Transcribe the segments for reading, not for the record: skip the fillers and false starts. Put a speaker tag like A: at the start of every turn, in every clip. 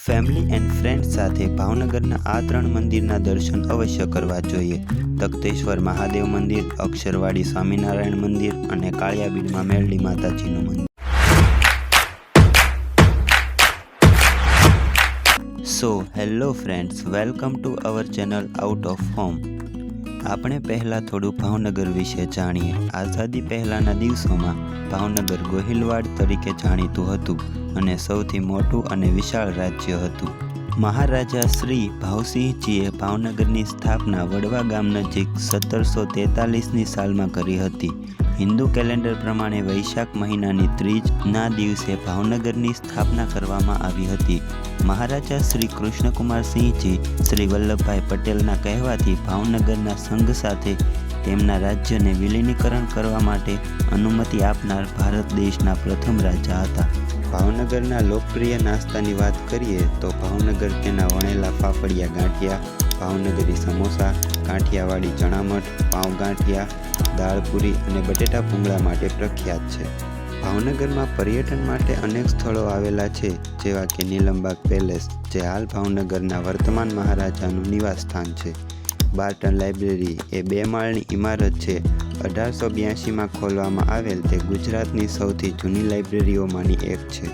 A: Family and friends સાથે ભાવનગરના આ 3 મંદિરના દર્શન અવશ્ય કરવા જોઈએ. તખતેશ્વર મહાદેવ મંદિર, અક્ષરવાડી સ્વામિનારાયણ મંદિર અને કાળિયાબીડમાં મેરડી માતાજીનું મંદિર. So hello friends, welcome to our channel out of home. આપણે પહેલાં થોડું ભાવનગર વિશે જાણીએ. આઝાદી પહેલાંના દિવસોમાં ભાવનગર ગોહિલવાડ તરીકે જાણીતું હતું અને સૌથી મોટું અને વિશાળ રાજ્ય હતું. મહારાજા શ્રી ભાવસિંહજીએ ભાવનગરની સ્થાપના વડવા ગામ નજીક 1743ની સાલમાં કરી હતી. હિન્દુ કેલેન્ડર પ્રમાણે વૈશાખ મહિનાની ત્રીજના દિવસે ભાવનગરની સ્થાપના કરવામાં આવી હતી. મહારાજા શ્રી કૃષ્ણકુમારસિંહજી શ્રી વલ્લભભાઈ પટેલના કહેવાથી ભાવનગરના સંઘ સાથે તેમના રાજ્યને વિલીનીકરણ કરવા માટે અનુમતિ આપનાર ભારત દેશના પ્રથમ રાજા હતા. ભાવનગરના લોકપ્રિય નાસ્તાની વાત કરીએ તો ભાવનગર તેના વણેલા ફાફડિયા ગાંઠિયા, ભાવનગરી સમોસા, કાઠિયાવાડી ચણામઠ, પાઉં ગાંઠિયા, દાળપુરી અને બટેટા ભૂંગળા માટે પ્રખ્યાત છે. ભાવનગરમાં પર્યટન માટે અનેક સ્થળો આવેલા છે, જેવા કે નીલમબાગ પેલેસ, જે હાલ ભાવનગરના વર્તમાન મહારાજાનું નિવાસ સ્થાન છે. બાર્ટન લાઇબ્રેરી એ 2 માળની ઇમારત છે. 1882માં ખોલવામાં આવેલ તે ગુજરાતની સૌથી જૂની લાઇબ્રેરીઓમાંની એક છે.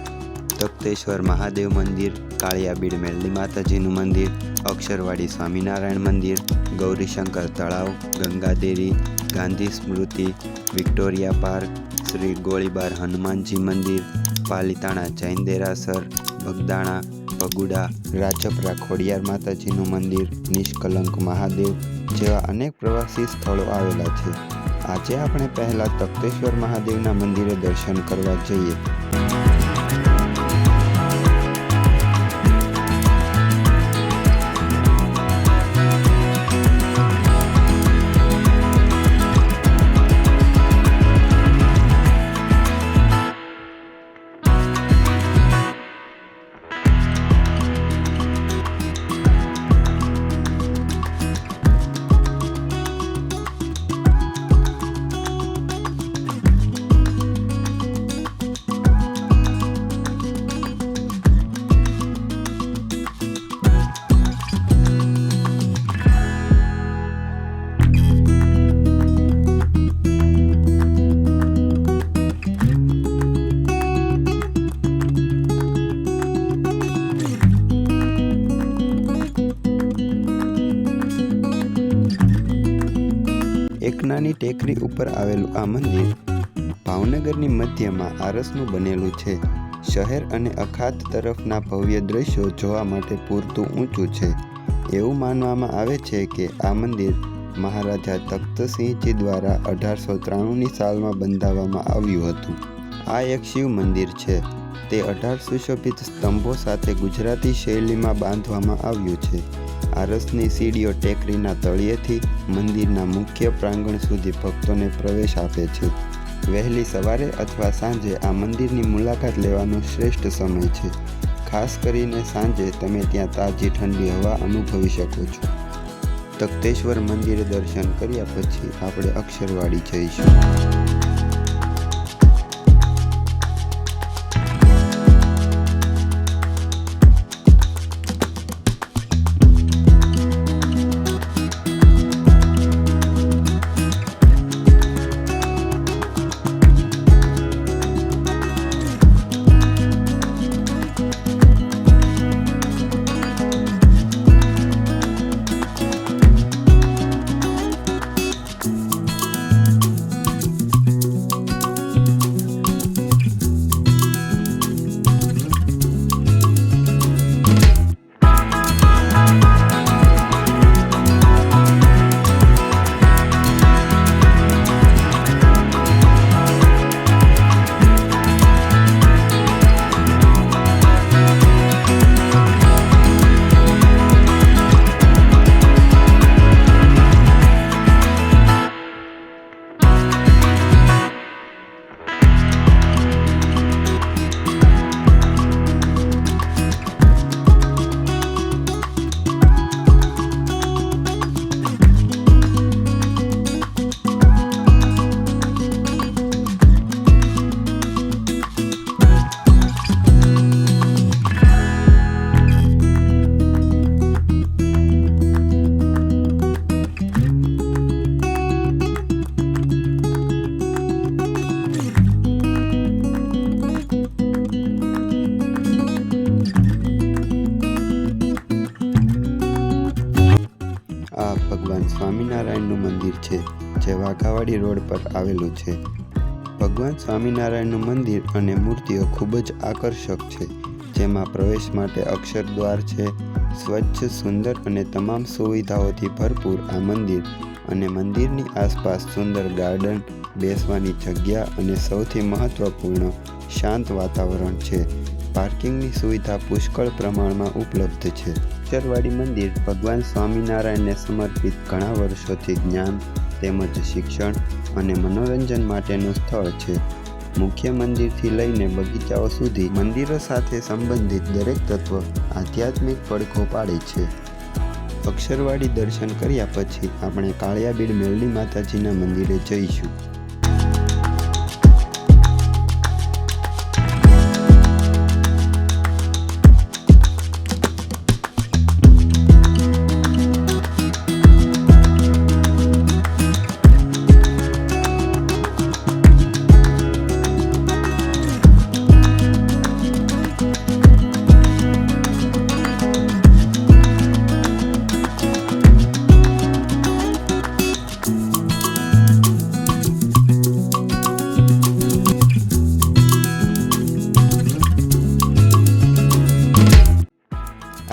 A: તખતેશ્વર મહાદેવ મંદિર, કાળિયાબીડ મેરડી માતાજીનું મંદિર, અક્ષરવાડી સ્વામિનારાયણ મંદિર, ગૌરીશંકર તળાવ, ગંગાદેરી, ગાંધી સ્મૃતિ, વિક્ટોરિયા પાર્ક, શ્રી ગોળીબાર હનુમાનજી મંદિર, પાલીતાણા જૈન દેરાસર, બગદાણા, પગુડા, રાજપરા ખોડિયાર માતાજીનું મંદિર, નિષ્કલંક મહાદેવ જેવા અનેક પ્રવાસી સ્થળો આવેલા છે. આજે આપણે પહેલાં તખતેશ્વર મહાદેવના મંદિરે દર્શન કરવા જઈએ. એક નાની ટેકરી ઉપર આવેલું આ મંદિર ભાવનગરની મધ્યમાં આરસનું બનેલું છે. શહેર અને અખાત તરફના ભવ્ય દ્રશ્યો જોવા માટે પૂરતું ઊંચું છે. એવું માનવામાં આવે છે કે આ મંદિર મહારાજા તખ્તસિંહજી દ્વારા 1893ની સાલમાં બંધાવવામાં આવ્યું હતું. આ એક શિવ મંદિર છે. તે 18 સુશોભિત સ્તંભો સાથે ગુજરાતી શૈલીમાં બાંધવામાં આવ્યું છે. આરસની સીડીઓ ટેકરીના તળિયેથી મંદિરના મુખ્ય પ્રાંગણ સુધી ભક્તોને પ્રવેશ આપે છે. વહેલી સવારે અથવા સાંજે આ મંદિરની મુલાકાત લેવાનો શ્રેષ્ઠ સમય છે. ખાસ કરીને સાંજે તમે ત્યાં તાજી ઠંડી હવા અનુભવી શકો છો. તખતેશ્વર મંદિરે દર્શન કર્યા પછી આપણે અક્ષરવાડી જઈશું. ભગવાન સ્વામિનારાયણનું મંદિર છે, જે વાઘાવાડી રોડ પર આવેલું છે. ભગવાન સ્વામિનારાયણનું મંદિર અને મૂર્તિઓ ખૂબ જ આકર્ષક છે, જેમાં પ્રવેશ માટે અક્ષરદ્વાર છે. સ્વચ્છ, સુંદર અને તમામ સુવિધાઓથી ભરપૂર આ મંદિર અને મંદિરની આસપાસ સુંદર ગાર્ડન, બેસવાની જગ્યા અને સૌથી મહત્વપૂર્ણ શાંત વાતાવરણ છે. પાર્કિંગની સુવિધા પુષ્કળ પ્રમાણમાં ઉપલબ્ધ છે. અક્ષરવાડી મંદિર ભગવાન સ્વામિનારાયણને સમર્પિત ઘણા વર્ષોથી જ્ઞાન તેમજ શિક્ષણ અને મનોરંજન માટેનું સ્થળ છે. મુખ્ય મંદિરથી લઈને બગીચાઓ સુધી મંદિરો સાથે સંબંધિત દરેક તત્વ આધ્યાત્મિક પડઘો પાડે છે. અક્ષરવાડી દર્શન કર્યા પછી આપણે કાળિયાબીડ મેરડી માતાજીના મંદિરે જઈશું.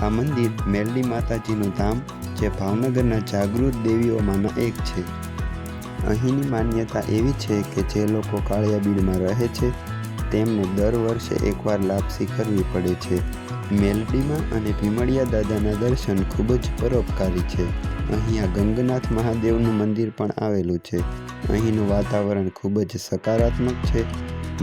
A: આ મંદિર મેરડી માતાજીનું ધામ, જે ભાવનગરના જાગૃત દેવીઓમાંના એક છે. અહીંની માન્યતા એવી છે કે જે લોકો કાળિયાબીડમાં રહે છે તેમને દર વર્ષે એકવાર લાપસી કરવી પડે છે. મેરડીમાં અને ભીમડિયા દાદાના દર્શન ખૂબ જ પરોપકારી છે. અહીંયા ગંગનાથ મહાદેવનું મંદિર પણ આવેલું છે. અહીંનું વાતાવરણ ખૂબ જ સકારાત્મક છે.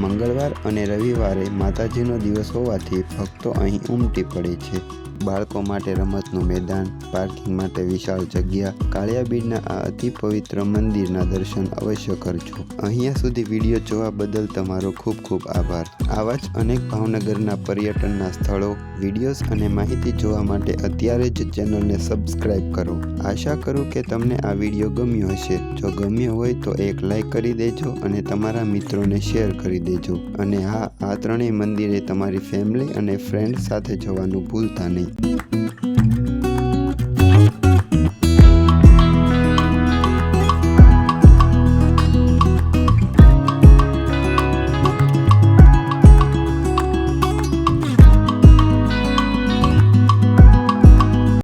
A: મંગળવાર અને રવિવારે માતાજીનો દિવસ હોવાથી ભક્તો અહીં ઉમટી પડે છે. બાળકો માટે રમતનું મેદાન, પાર્કિંગ માટે વિશાળ જગ્યા. કાળિયાબીડના આ અતિ પવિત્ર મંદિરના દર્શન અવશ્ય કરજો. અહીંયા સુધી વિડીયો જોવા બદલ તમારો ખૂબ ખૂબ આભાર. આવા જ અનેક ભાવનગરના પર્યટનના સ્થળો, વિડીયોઝ અને માહિતી જોવા માટે અત્યારે જ ચેનલને સબસ્ક્રાઈબ કરો. આશા કરું કે તમને આ વિડીયો ગમ્યો હશે. જો ગમ્યો હોય તો એક લાઈક કરી દેજો અને તમારા મિત્રોને શેર કરી દેજો. અને હા, આ ત્રણેય મંદિરે તમારી ફેમિલી અને ફ્રેન્ડ્સ સાથે જવાનું ભૂલતા નહીં.